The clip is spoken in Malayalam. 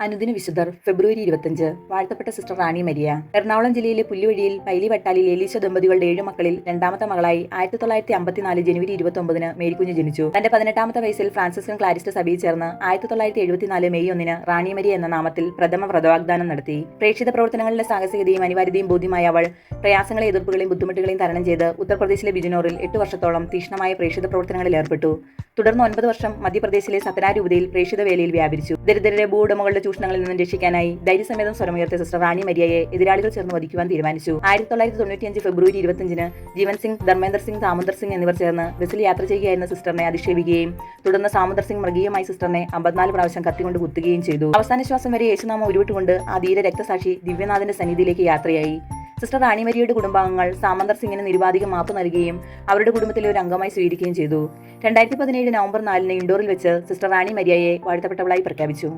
അനുദിന വിശുദ്ധർ ഫെബ്രുവരി 25 വാഴ്ത്തപ്പെട്ട സിസ്റ്റർ റാണി മരിയ. എറണാകുളം ജില്ലയിലെ പുല്ലുവഴിയിൽ പൈലി വട്ടാലിൽ എലീശ ദമ്പതികളുടെ 7 മക്കളിൽ രണ്ടാമത്തെ മകളായി 1954 ജനുവരി 29 മേരിക്കുഞ്ഞ് ജനിച്ചു. തന്റെ 18ാമത്തെ വയസ്സിൽ ഫ്രാൻസിസ്കൻ ക്ലാരിസ്റ്റ് സഭയിൽ ചേർന്ന് 1974 മെയ് 1 റാണി മരിയ എന്ന നാമത്തിൽ പ്രഥമ വ്രതവാഗ്ദാനം നടത്തി. പ്രേക്ഷിത പ്രവർത്തനങ്ങളിലെ സാഹസികതയും അനിവാര്യതയും ബോധ്യമായ അവൾ പ്രയാസങ്ങളെ, എതിർപ്പുകളെയും ബുദ്ധിമുട്ടുകളെയും തരണം ചെയ്ത് ഉത്തർപ്രദേശിലെ ബിജനോറിൽ 8 വർഷത്തോളം തീക്ഷ്ണമായ പ്രേക്ഷിത പ്രവർത്തനങ്ങളിൽ ഏർപ്പെട്ടു. തുടർന്ന് 9 വർഷം മധ്യപ്രദേശിലെ സത്നാ രൂപതയിൽ പ്രേക്ഷിത വേലയിൽ വ്യാപരിച്ചു. ദരിദ്രരെ ഭൂവുടമകളുടെ ചൂഷണങ്ങളിൽ നിന്നും രക്ഷിക്കാനായി ധൈര്യസമേതം സ്വരമുയർത്തിയ സിസ്റ്റർ റാണി മരിയയെ എതിരാളികൾ ചേർന്ന് വധിക്കുവാൻ തീരുമാനിച്ചു. 1995 ഫെബ്രുവരി 25 ജീവൻ സിംഗ്, ധർമ്മേന്ദർ സിംഗ്, ദാമോദർ സിംഗ് എന്നിവർ ചേർന്ന് ബസ്സിൽ യാത്ര ചെയ്യുകയായിരുന്ന സിസ്റ്ററിനെ അധിക്ഷേപിക്കുകയും തുടർന്ന് ദാമോദർ സിംഗ് മൃഗീയമായി സിസ്റ്ററിനെ 54 പ്രാവശ്യം കത്തിക്കൊണ്ട് കുത്തുകയും ചെയ്തു. അവസാന ശ്വാസം വരെ യേശുനാമം ഉരുവിട്ടുകൊണ്ട് ആ ധീര രക്തസാക്ഷി ദിവ്യനാഥന്റെ സന്നിധിയിലേക്ക് യാത്രയായി. സിസ്റ്റർ റാണി മരിയയുടെ കുടുംബാംഗങ്ങൾ ദാമോദർ സിംഗിന് നിരുപാധികം മാപ്പ് നൽകുകയും അവരുടെ കുടുംബത്തിലെ ഒരു അംഗമായി സ്വീകരിക്കുകയും ചെയ്തു. 2017 നവംബർ 4 ഇൻഡോറിൽ വെച്ച് സിസ്റ്റർ റാണി മരിയയെ വാഴ്ത്തപ്പെട്ടവളായി പ്രഖ്യാപിച്ചു.